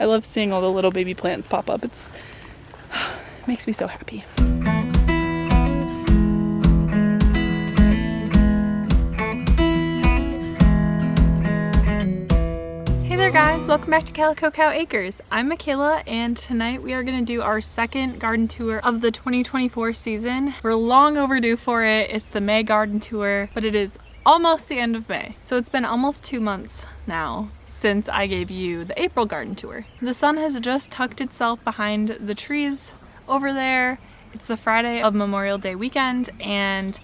I love seeing all the little baby plants pop up. It makes me so happy. Hey there guys, welcome back to Calico Cow Acres. I'm Mickayla, and tonight we are going to do our second garden tour of the 2024 season. We're long overdue for it. It's the May garden tour, but it is almost the end of May. So it's been almost 2 months now since I gave you the April garden tour. The sun has just tucked itself behind the trees over there. It's the Friday of Memorial Day weekend, and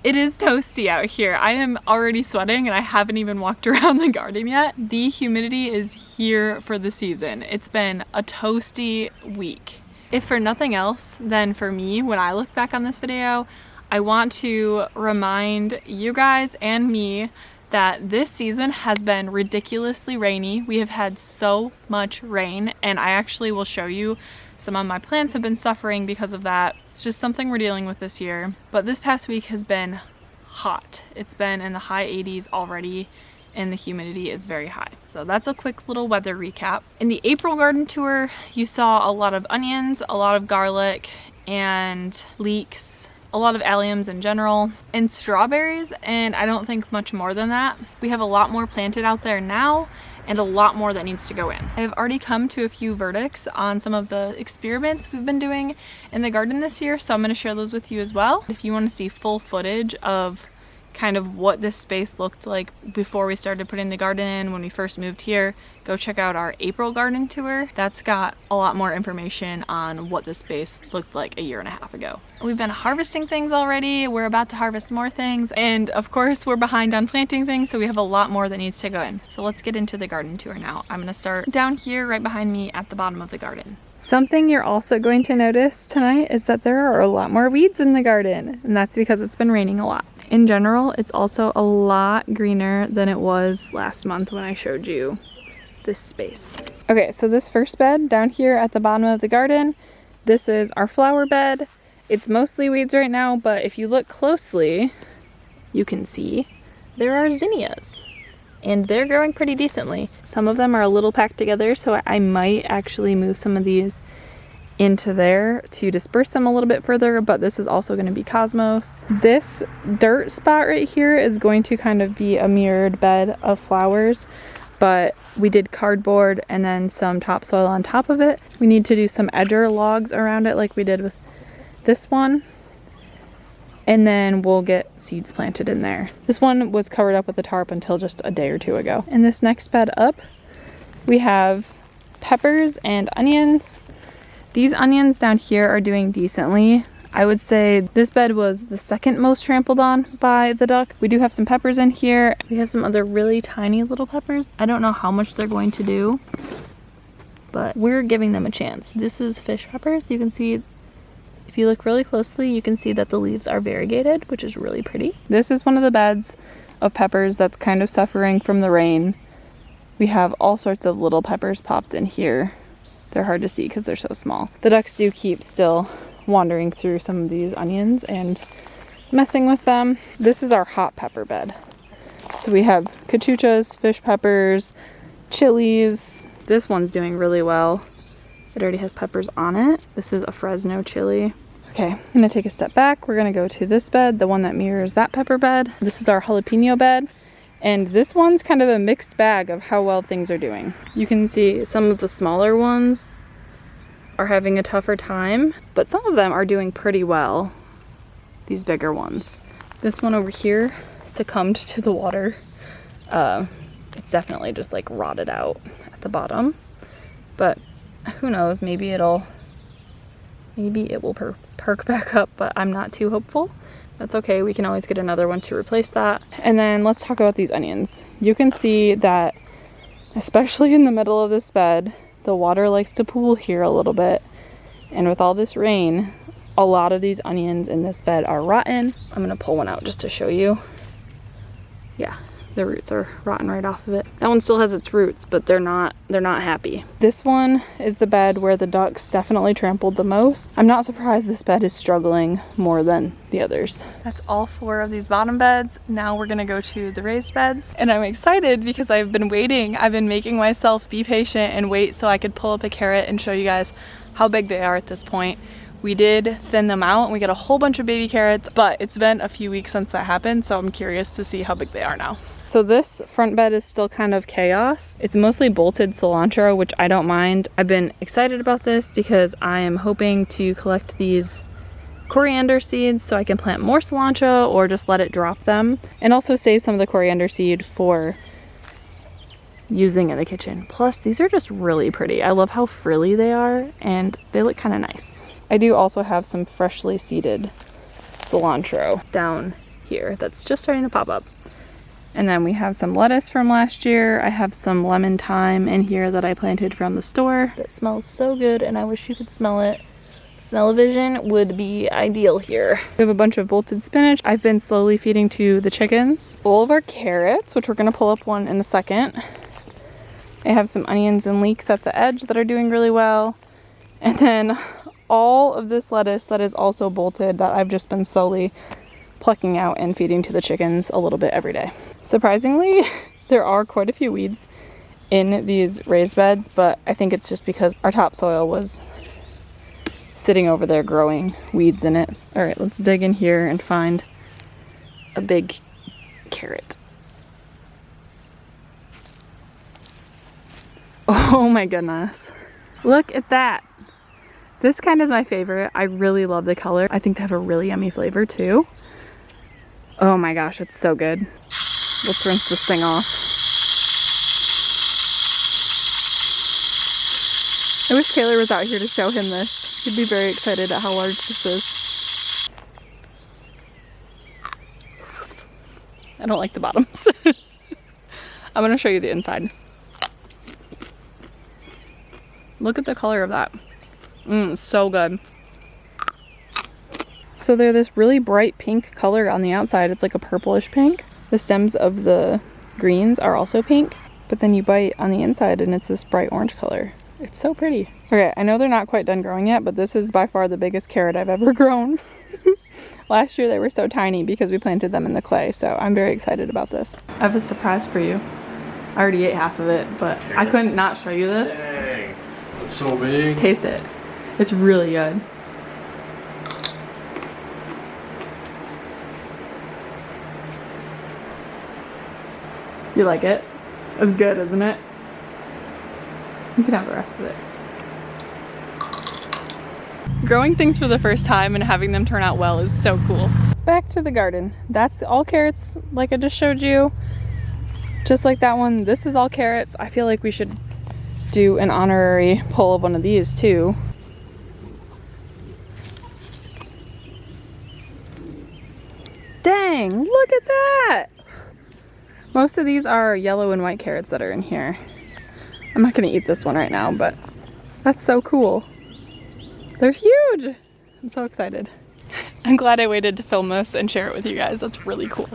it is toasty out here. I am already sweating and I haven't even walked around the garden yet. The humidity is here for the season. It's been a toasty week. If for nothing else, then for me, when I look back on this video, I want to remind you guys and me that this season has been ridiculously rainy. We have had so much rain, and I actually will show you some of my plants have been suffering because of that. It's just something we're dealing with this year. But this past week has been hot. It's been in the high 80s already, and the humidity is very high. So that's a quick little weather recap. In the April garden tour, you saw a lot of onions, a lot of garlic, and leeks, a lot of alliums in general, and strawberries, and I don't think much more than that. We have a lot more planted out there now, and a lot more that needs to go in. I have already come to a few verdicts on some of the experiments we've been doing in the garden this year, so I'm going to share those with you as well. If you want to see full footage of kind of what this space looked like before we started putting the garden in when we first moved here, go check out our April garden tour. That's got a lot more information on what the space looked like a year and a half ago. We've been harvesting things already. We're about to harvest more things, and of course we're behind on planting things, so we have a lot more that needs to go in. So let's get into the garden tour now. I'm gonna start down here right behind me at the bottom of the garden. Something you're also going to notice tonight is that there are a lot more weeds in the garden, and that's because it's been raining a lot. In general, it's also a lot greener than it was last month when I showed you this space. Okay, so this first bed down here at the bottom of the garden, this is our flower bed. It's mostly weeds right now, but if you look closely, you can see there are zinnias, and they're growing pretty decently. Some of them are a little packed together, so I might actually move some of these into there to disperse them a little bit further, but this is also going to be cosmos. This dirt spot right here is going to kind of be a mirrored bed of flowers, but we did cardboard and then some topsoil on top of it. We need to do some edger logs around it like we did with this one, and then we'll get seeds planted in there. This one was covered up with a tarp until just a day or two ago. In this next bed up, we have peppers and onions. These onions down here are doing decently. I would say this bed was the second most trampled on by the duck. We do have some peppers in here. We have some other really tiny little peppers. I don't know how much they're going to do, but we're giving them a chance. This is fish peppers. You can see, if you look really closely, you can see that the leaves are variegated, which is really pretty. This is one of the beds of peppers that's kind of suffering from the rain. We have all sorts of little peppers popped in here. They're hard to see because they're so small. The ducks do keep still wandering through some of these onions and messing with them. This is our hot pepper bed. So we have cachuchas, fish peppers, chilies. This one's doing really well. It already has peppers on it. This is a Fresno chili. Okay, I'm gonna take a step back. We're gonna go to this bed, the one that mirrors that pepper bed. This is our jalapeno bed. And this one's kind of a mixed bag of how well things are doing. You can see some of the smaller ones are having a tougher time, but some of them are doing pretty well, these bigger ones. This one over here succumbed to the water. It's definitely just like rotted out at the bottom, but who knows, maybe it will perk back up, but I'm not too hopeful. That's okay, we can always get another one to replace that. And then let's talk about these onions. You can see that, especially in the middle of this bed, the water likes to pool here a little bit. And with all this rain, a lot of these onions in this bed are rotten. I'm gonna pull one out just to show you. Yeah, the roots are rotten right off of it. That one still has its roots, but they're not happy. This one is the bed where the ducks definitely trampled the most. I'm not surprised this bed is struggling more than the others. That's all 4 of these bottom beds. Now we're gonna go to the raised beds, and I'm excited because I've been waiting. I've been making myself be patient and wait so I could pull up a carrot and show you guys how big they are at this point. We did thin them out and we got a whole bunch of baby carrots, but it's been a few weeks since that happened, so I'm curious to see how big they are now. So this front bed is still kind of chaos. It's mostly bolted cilantro, which I don't mind. I've been excited about this because I am hoping to collect these coriander seeds so I can plant more cilantro or just let it drop them, and also save some of the coriander seed for using in the kitchen. Plus, these are just really pretty. I love how frilly they are and they look kind of nice. I do also have some freshly seeded cilantro down here that's just starting to pop up. And then we have some lettuce from last year. I have some lemon thyme in here that I planted from the store. That smells so good and I wish you could smell it. Smell-o-vision would be ideal here. We have a bunch of bolted spinach I've been slowly feeding to the chickens. All of our carrots, which we're gonna pull up one in a second. I have some onions and leeks at the edge that are doing really well. And then all of this lettuce that is also bolted that I've just been slowly plucking out and feeding to the chickens a little bit every day. Surprisingly, there are quite a few weeds in these raised beds, but I think it's just because our topsoil was sitting over there growing weeds in it. All right, let's dig in here and find a big carrot. Oh my goodness. Look at that. This kind is my favorite. I really love the color. I think they have a really yummy flavor too. Oh my gosh, it's so good. Let's rinse this thing off. I wish Taylor was out here to show him this. He'd be very excited at how large this is. I don't like the bottoms. I'm gonna show you the inside. Look at the color of that. So good. So they're this really bright pink color on the outside. It's like a purplish pink. The stems of the greens are also pink, but then you bite on the inside and it's this bright orange color. It's so pretty. Okay, I know they're not quite done growing yet, but this is by far the biggest carrot I've ever grown. Last year they were so tiny because we planted them in the clay, so I'm very excited about this. I have a surprise for you. I already ate half of it, but I couldn't not show you this. Dang, it's so big. Taste it. It's really good. You like it? It's good, isn't it? You can have the rest of it. Growing things for the first time and having them turn out well is so cool. Back to the garden. That's all carrots like I just showed you. Just like that one, this is all carrots. I feel like we should do an honorary pull of one of these too. Dang, look at that! Most of these are yellow and white carrots that are in here. I'm not gonna eat this one right now, but that's so cool. They're huge! I'm so excited. I'm glad I waited to film this and share it with you guys. That's really cool.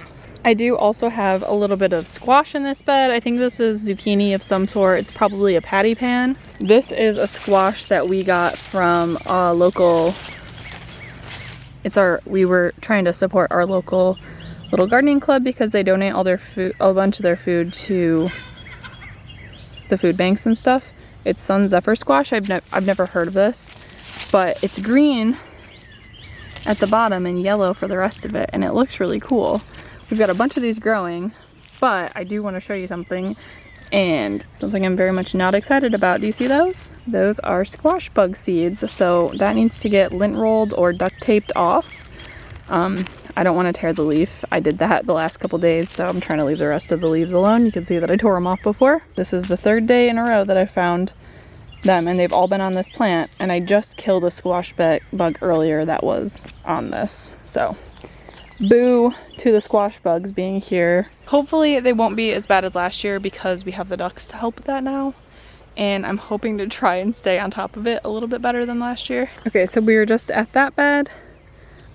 I do also have a little bit of squash in this bed. I think this is zucchini of some sort. It's probably a patty pan. This is a squash that we got from a local, we were trying to support our local little gardening club because they donate all their food, a bunch of their food to the food banks and stuff. It's Sun Zephyr squash. I've never heard of this, but it's green at the bottom and yellow for the rest of it, and it looks really cool. We've got a bunch of these growing, but I do want to show you something, and something I'm very much not excited about. Do you see those? Those are squash bug seeds, so that needs to get lint rolled or duct taped off. I don't want to tear the leaf. I did that the last couple days, so I'm trying to leave the rest of the leaves alone. You can see that I tore them off before. This is the third day in a row that I found them, and they've all been on this plant, and I just killed a squash bug earlier that was on this, so boo to the squash bugs being here. Hopefully they won't be as bad as last year because we have the ducks to help with that now, and I'm hoping to try and stay on top of it a little bit better than last year. Okay, so we were just at that bed.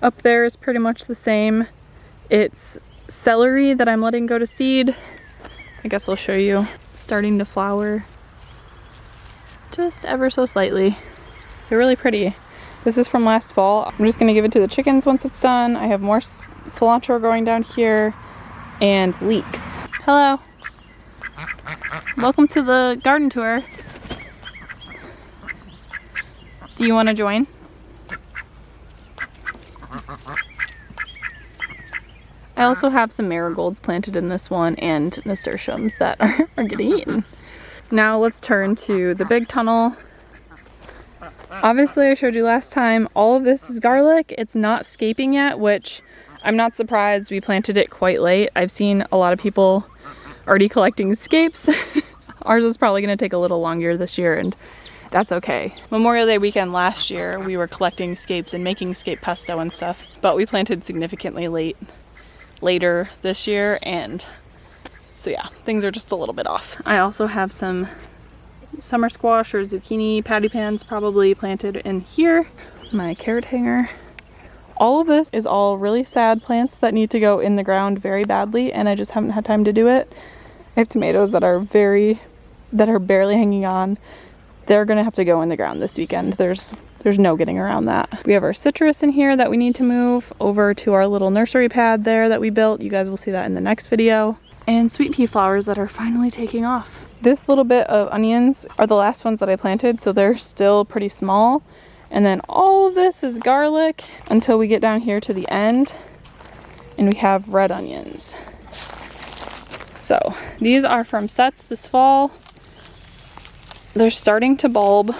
Up there is pretty much the same. It's celery that I'm letting go to seed. I guess I'll show you. Starting to flower just ever so slightly. They're really pretty. This is from last fall. I'm just gonna give it to the chickens once it's done. I have more cilantro growing down here and leeks. Hello. Welcome to the garden tour. Do you want to join? I also have some marigolds planted in this one and nasturtiums that are getting eaten. Now let's turn to the big tunnel. Obviously I showed you last time, all of this is garlic. It's not scaping yet, which I'm not surprised. We planted it quite late. I've seen a lot of people already collecting scapes. Ours is probably going to take a little longer this year, and that's okay. Memorial Day weekend last year, we were collecting scapes and making scape pesto and stuff, but we planted significantly later this year, and so yeah, things are just a little bit off. I also have some summer squash or zucchini patty pans probably planted in here. My carrot hanger. All of this is all really sad plants that need to go in the ground very badly, and I just haven't had time to do it. I have tomatoes that are barely hanging on. They're gonna have to go in the ground this weekend. There's no getting around that. We have our citrus in here that we need to move over to our little nursery pad there that we built. You guys will see that in the next video. And sweet pea flowers that are finally taking off. This little bit of onions are the last ones that I planted, so they're still pretty small. And then all of this is garlic until we get down here to the end and we have red onions. So these are from sets this fall. They're starting to bulb,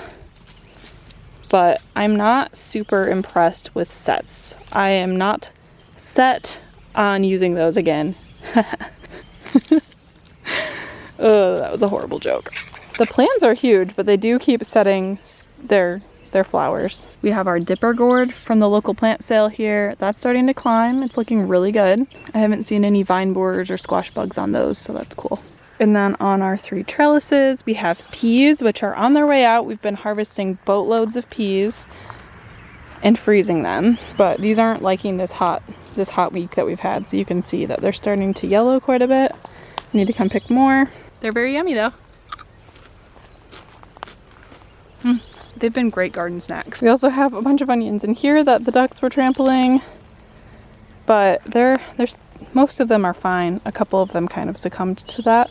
but I'm not super impressed with sets. I am not set on using those again. Oh, that was a horrible joke. The plants are huge, but they do keep setting their flowers. We have our dipper gourd from the local plant sale here. That's starting to climb. It's looking really good. I haven't seen any vine borers or squash bugs on those, so that's cool. And then on our 3 trellises, we have peas, which are on their way out. We've been harvesting boatloads of peas and freezing them, but these aren't liking this hot week that we've had, so you can see that they're starting to yellow quite a bit. Need to come pick more. They're very yummy though. They've been great garden snacks. We also have a bunch of onions in here that the ducks were trampling, but most of them are fine. A couple of them kind of succumbed to that.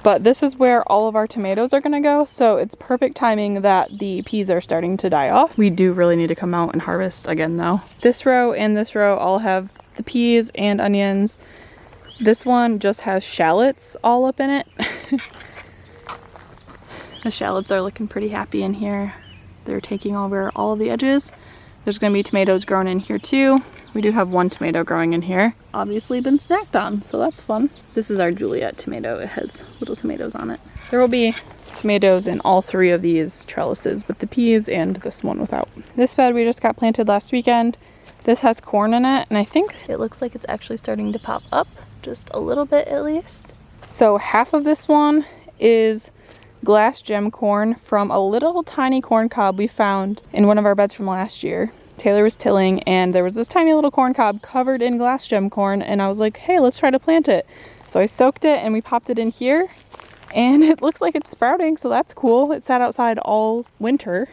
But this is where all of our tomatoes are gonna go, so it's perfect timing that the peas are starting to die off. We do really need to come out and harvest again though. This row and this row all have the peas and onions. This one just has shallots all up in it. The shallots are looking pretty happy in here. They're taking over all of the edges. There's gonna be tomatoes grown in here too. We do have one tomato growing in here. Obviously been snacked on, so that's fun. This is our Juliet tomato. It has little tomatoes on it. There will be tomatoes in all 3 of these trellises with the peas and this one without. This bed we just got planted last weekend. This has corn in it, and I think it looks like it's actually starting to pop up just a little bit at least. So half of this one is glass gem corn from a little tiny corn cob we found in one of our beds from last year. Taylor was tilling and there was this tiny little corn cob covered in glass gem corn, and I was like, hey, let's try to plant it. So I soaked it and we popped it in here, and it looks like it's sprouting, so that's cool. It sat outside all winter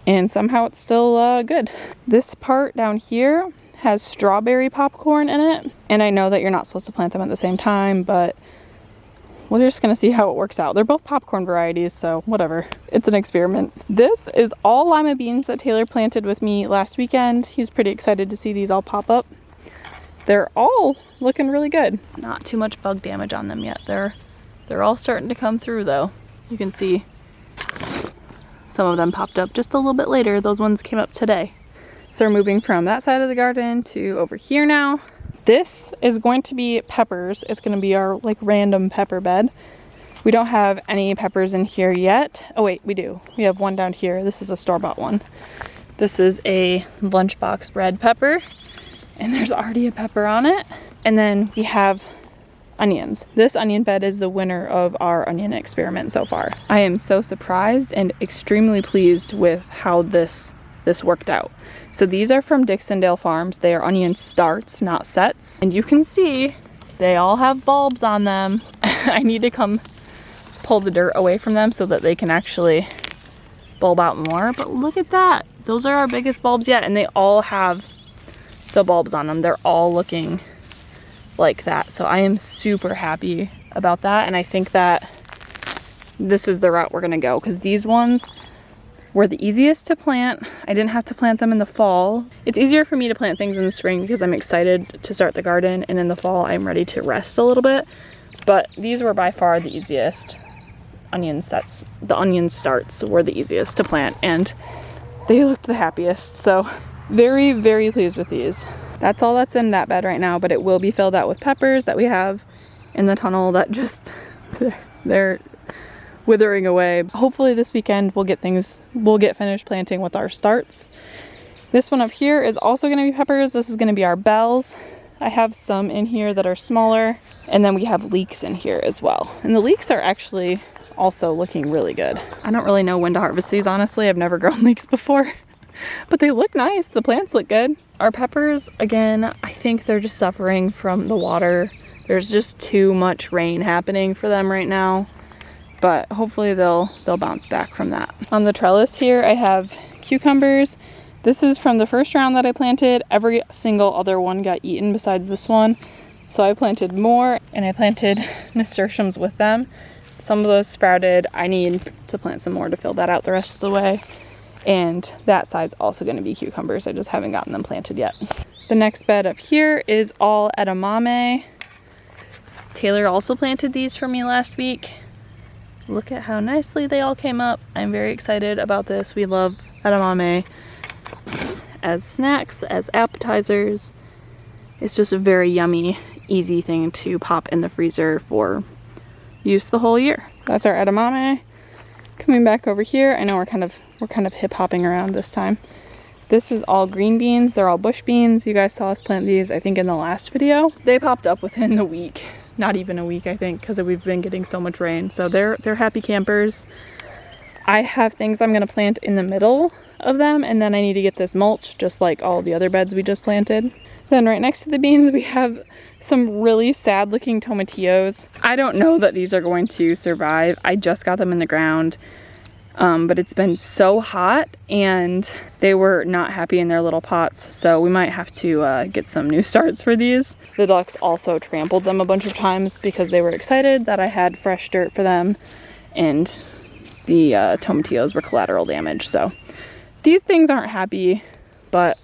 and somehow it's still good. This part down here has strawberry popcorn in it, and I know that you're not supposed to plant them at the same time, but we're just gonna see how it works out. They're both popcorn varieties, so whatever. It's an experiment. This is all lima beans that Taylor planted with me last weekend. He was pretty excited to see these all pop up. They're all looking really good. Not too much bug damage on them yet. They're all starting to come through though. You can see some of them popped up just a little bit later. Those ones came up today. So we're moving from that side of the garden to over here now. This is going to be peppers. It's going to be our like random pepper bed. We don't have any peppers in here yet. Oh wait, we do. We have one down here. This is a store-bought one. This is a lunchbox red pepper, and there's already a pepper on it. And then we have onions. This onion bed is the winner of our onion experiment so far. I am so surprised and extremely pleased with how this worked out. So these are from Dixondale Farms. They are onion starts, not sets. And you can see They all have bulbs on them. I need to come pull the dirt away from them so that they can actually bulb out more. But look at that. Those are our biggest bulbs yet, and they all have the bulbs on them. They're all looking like that. So I am super happy about that, and I think that this is the route we're gonna go, because these ones were the easiest to plant. I didn't have to plant them in the fall. It's easier for me to plant things in the spring because I'm excited to start the garden, and in the fall I'm ready to rest a little bit. But these were by far the easiest. Onion sets, the onion starts were the easiest to plant, and they looked the happiest. So very, very pleased with these. That's all that's in that bed right now, but it will be filled out with peppers that we have in the tunnel that just, they're withering away. Hopefully this weekend we'll get finished planting with our starts. This one up here is also gonna be peppers. This is gonna be our bells. I have some in here that are smaller, and then we have leeks in here as well. And the leeks are actually also looking really good. I don't really know when to harvest these, honestly. I've never grown leeks before, but they look nice. The plants look good. Our peppers, again, I think they're just suffering from the water. There's just too much rain happening for them right now, but hopefully they'll bounce back from that. On the trellis here, I have cucumbers. This is from the first round that I planted. Every single other one got eaten besides this one. So I planted more, and I planted nasturtiums with them. Some of those sprouted. I need to plant some more to fill that out the rest of the way. And that side's also gonna be cucumbers. I just haven't gotten them planted yet. The next bed up here is all edamame. Taylor also planted these for me last week. Look at how nicely they all came up. I'm very excited about this. We love edamame as snacks, as appetizers. It's just a very yummy, easy thing to pop in the freezer for use the whole year. That's our edamame. Coming back over here, I know we're kind of hip hopping around this time. This is all green beans. They're all bush beans. You guys saw us plant these, I think, in the last video. They popped up within the week. Not even a week, I think, because we've been getting so much rain. So they're happy campers. I have things I'm gonna plant in the middle of them, and then I need to get this mulch, just like all the other beds we just planted. Then right next to the beans, we have some really sad looking tomatillos. I don't know that these are going to survive. I just got them in the ground, but it's been so hot and they were not happy in their little pots. So we might have to get some new starts for these. The ducks also trampled them a bunch of times because they were excited that I had fresh dirt for them, and the tomatillos were collateral damage. So these things aren't happy, but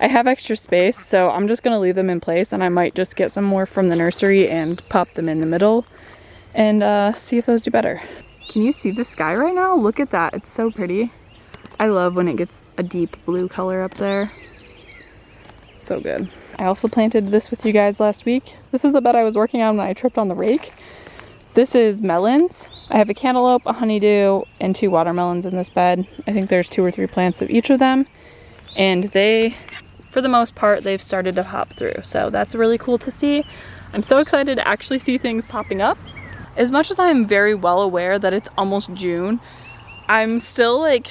I have extra space, so I'm just gonna leave them in place, and I might just get some more from the nursery and pop them in the middle and see if those do better. Can you see the sky right now? Look at that, it's so pretty. I love when it gets a deep blue color up there. It's so good. I also planted this with you guys last week. This is the bed I was working on when I tripped on the rake. This is melons. I have a cantaloupe, a honeydew, and 2 watermelons in this bed. I think there's 2 or 3 plants of each of them. And they, for the most part, they've started to pop through. So that's really cool to see. I'm so excited to actually see things popping up. As much as I'm very well aware that it's almost June, I'm still like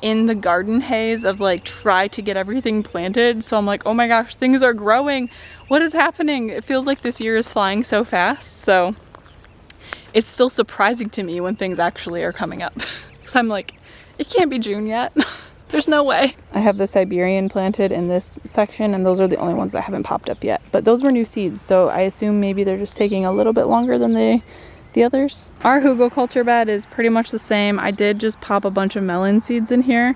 in the garden haze of like try to get everything planted. So I'm like, oh my gosh, things are growing. What is happening? It feels like this year is flying so fast. So it's still surprising to me when things actually are coming up. Because I'm like, it can't be June yet. There's no way. I have the Siberian planted in this section, and those are the only ones that haven't popped up yet. But those were new seeds, so I assume maybe they're just taking a little bit longer than the others. Our hugelkultur bed is pretty much the same. I did just pop a bunch of melon seeds in here.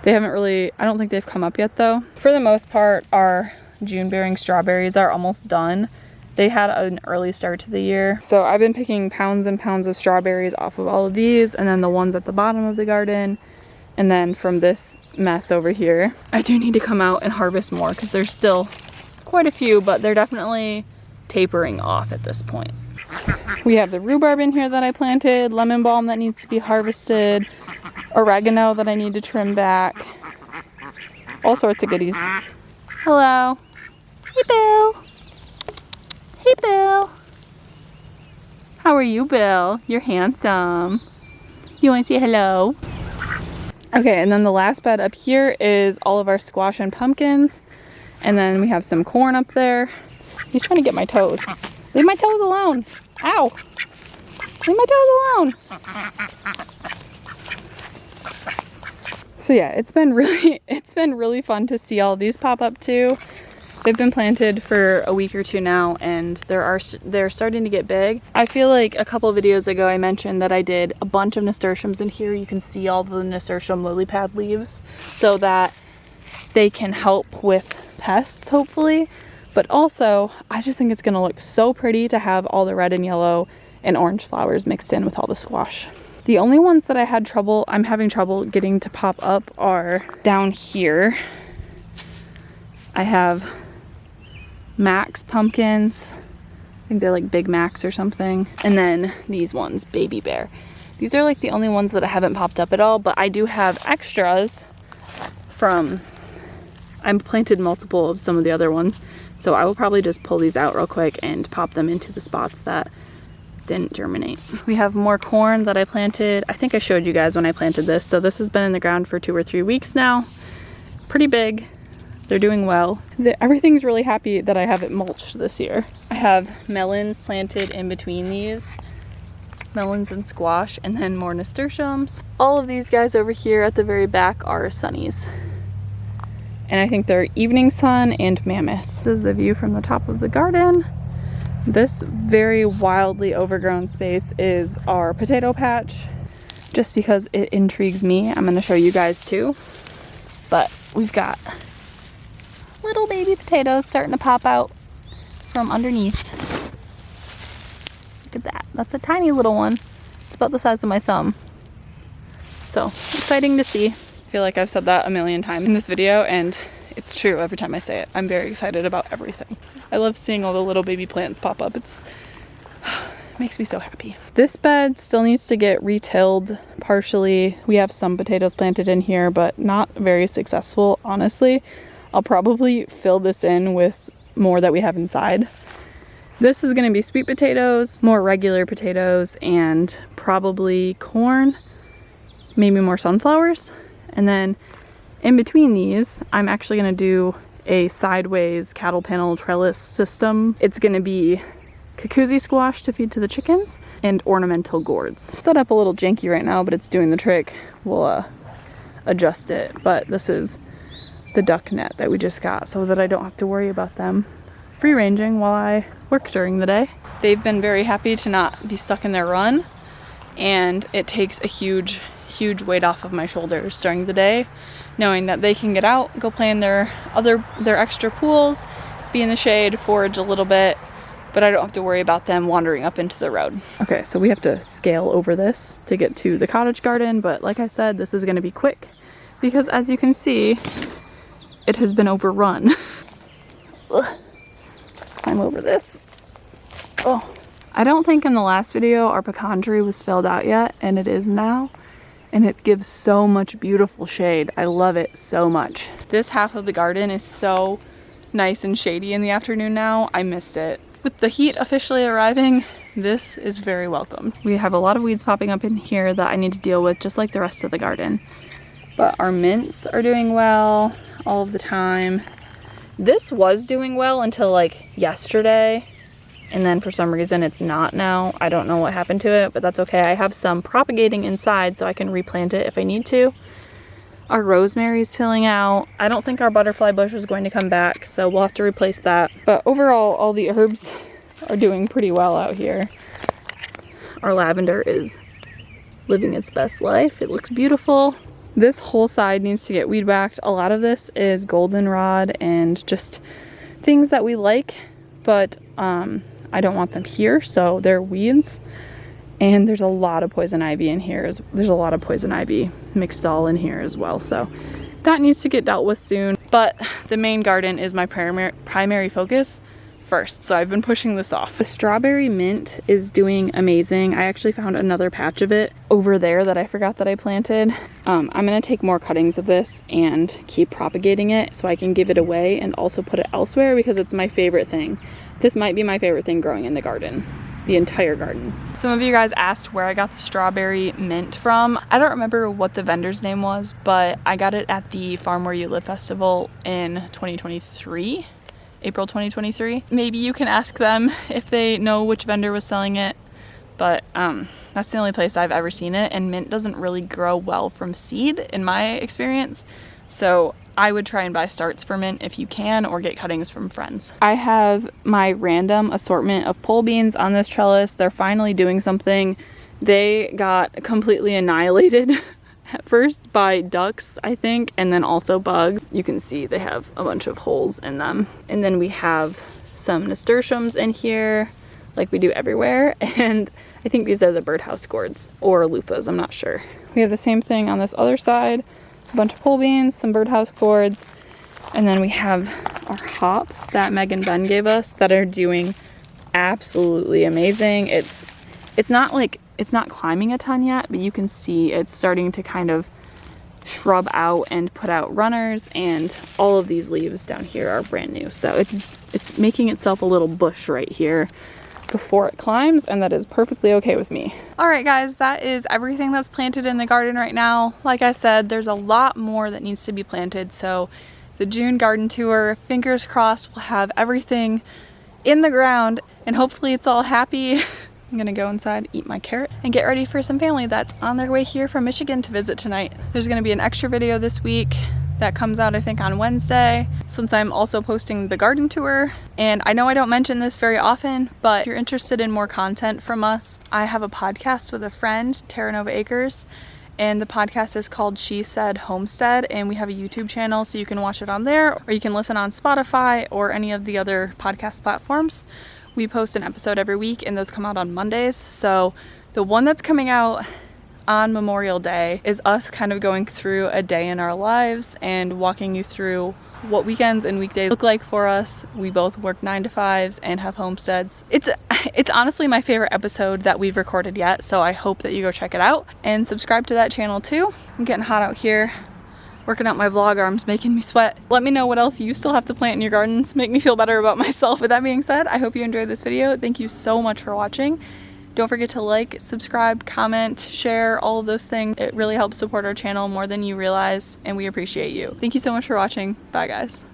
They haven't really, I don't think they've come up yet though. For the most part, our June-bearing strawberries are almost done. They had an early start to the year. So I've been picking pounds and pounds of strawberries off of all of these, and then the ones at the bottom of the garden. And then from this mess over here, I do need to come out and harvest more because there's still quite a few, but they're definitely tapering off at this point. We have the rhubarb in here that I planted, lemon balm that needs to be harvested, oregano that I need to trim back, all sorts of goodies. Hello. Hey, Bill. Hey, Bill. How are you, Bill? You're handsome. You want to say hello? Okay, and then the last bed up here is all of our squash and pumpkins. And then we have some corn up there. He's trying to get my toes. Leave my toes alone. Ow. Leave my toes alone. So yeah, it's been really fun to see all these pop up too. They've been planted for a week or two now, and they're starting to get big. I feel like a couple of videos ago I mentioned that I did a bunch of nasturtiums in here. You can see all the nasturtium lily pad leaves so that they can help with pests, hopefully. But also, I just think it's gonna look so pretty to have all the red and yellow and orange flowers mixed in with all the squash. The only ones that I'm having trouble getting to pop up are down here. I have Max pumpkins. I think they're like Big Macs or something. And then these ones, Baby Bear. These are like the only ones that haven't popped up at all, but I do have extras from, I planted multiple of some of the other ones. So I will probably just pull these out real quick and pop them into the spots that didn't germinate. We have more corn that I planted. I think I showed you guys when I planted this. So this has been in the ground for 2 or 3 weeks now. Pretty big. They're doing well. Everything's really happy that I have it mulched this year. I have melons planted in between these. Melons and squash, and then more nasturtiums. All of these guys over here at the very back are sunnies. And I think they're evening sun and mammoth. This is the view from the top of the garden. This very wildly overgrown space is our potato patch. Just because it intrigues me, I'm gonna show you guys too. But we've got little baby potatoes starting to pop out from underneath. Look at that. That's a tiny little one. It's about the size of my thumb. So exciting to see. I feel like I've said that a million times in this video, and it's true every time I say it. I'm very excited about everything. I love seeing all the little baby plants pop up. It makes me so happy. This bed still needs to get retilled partially. We have some potatoes planted in here, but not very successful, honestly. I'll probably fill this in with more that we have inside. This is gonna be sweet potatoes, more regular potatoes, and probably corn, maybe more sunflowers. And then in between these, I'm actually gonna do a sideways cattle panel trellis system. It's gonna be Kikuzi squash to feed to the chickens and ornamental gourds. Set up a little janky right now, but it's doing the trick. We'll adjust it, but this is the duck net that we just got so that I don't have to worry about them free ranging while I work during the day. They've been very happy to not be stuck in their run, and it takes a huge weight off of my shoulders during the day, knowing that they can get out, go play in their extra pools, be in the shade, forage a little bit, but I don't have to worry about them wandering up into the road. Okay, so we have to scale over this to get to the cottage garden, but like I said, this is gonna be quick because as you can see, it has been overrun. Climb over this. Oh, I don't think in the last video our pecan tree was filled out yet, and it is now. And it gives so much beautiful shade. I love it so much. This half of the garden is so nice and shady in the afternoon now. I missed it. With the heat officially arriving, this is very welcome. We have a lot of weeds popping up in here that I need to deal with, just like the rest of the garden. But our mints are doing well all of the time. This was doing well until like yesterday, and then for some reason it's not now. I don't know what happened to it, but that's okay. I have some propagating inside so I can replant it if I need to. Our rosemary is filling out. I don't think our butterfly bush is going to come back, so we'll have to replace that. But overall, all the herbs are doing pretty well out here. Our lavender is living its best life. It looks beautiful. This whole side needs to get weed whacked. A lot of this is goldenrod and just things that we like, but I don't want them here, so they're weeds. And there's a lot of poison ivy in here. There's a lot of poison ivy mixed all in here as well, so that needs to get dealt with soon. But the main garden is my primary focus first, so I've been pushing this off. The strawberry mint is doing amazing. I actually found another patch of it over there that I forgot that I planted. I'm gonna take more cuttings of this and keep propagating it so I can give it away and also put it elsewhere because it's my favorite thing. This might be my favorite thing growing in the garden, the entire garden. Some of you guys asked where I got the strawberry mint from. I don't remember what the vendor's name was, but I got it at the Farm Where You Live festival in 2023. April 2023. Maybe you can ask them if they know which vendor was selling it, but that's the only place I've ever seen it, and mint doesn't really grow well from seed in my experience. So I would try and buy starts for mint if you can, or get cuttings from friends. I have my random assortment of pole beans on this trellis. They're finally doing something. They got completely annihilated at first by ducks, I think, and then also bugs. You can see they have a bunch of holes in them. And then we have some nasturtiums in here, like we do everywhere. And I think these are the birdhouse gourds or loofahs, I'm not sure. We have the same thing on this other side. A bunch of pole beans, some birdhouse gourds, and then we have our hops that Meg and Ben gave us that are doing absolutely amazing. It's not climbing a ton yet, but you can see it's starting to kind of shrub out and put out runners, and all of these leaves down here are brand new. So it's making itself a little bush right here before it climbs, and that is perfectly okay with me. All right guys, that is everything that's planted in the garden right now. Like I said, there's a lot more that needs to be planted, so the June garden tour, fingers crossed, will have everything in the ground, and hopefully it's all happy. I'm gonna go inside, eat my carrot, and get ready for some family that's on their way here from Michigan to visit tonight. There's gonna be an extra video this week that comes out, I think, on Wednesday, since I'm also posting the garden tour. And I know I don't mention this very often, but if you're interested in more content from us, I have a podcast with a friend, Terranova Acres, and the podcast is called She Said Homestead, and we have a YouTube channel, so you can watch it on there, or you can listen on Spotify or any of the other podcast platforms. We post an episode every week, and those come out on Mondays. So the one that's coming out on Memorial Day is us kind of going through a day in our lives and walking you through what weekends and weekdays look like for us. We both work 9 to 5s and have homesteads. It's honestly my favorite episode that we've recorded yet, so I hope that you go check it out and subscribe to that channel too. I'm getting hot out here. Working out my vlog arms, making me sweat. Let me know what else you still have to plant in your gardens. Make me feel better about myself. With that being said, I hope you enjoyed this video. Thank you so much for watching. Don't forget to like, subscribe, comment, share, all of those things. It really helps support our channel more than you realize, and we appreciate you. Thank you so much for watching. Bye guys.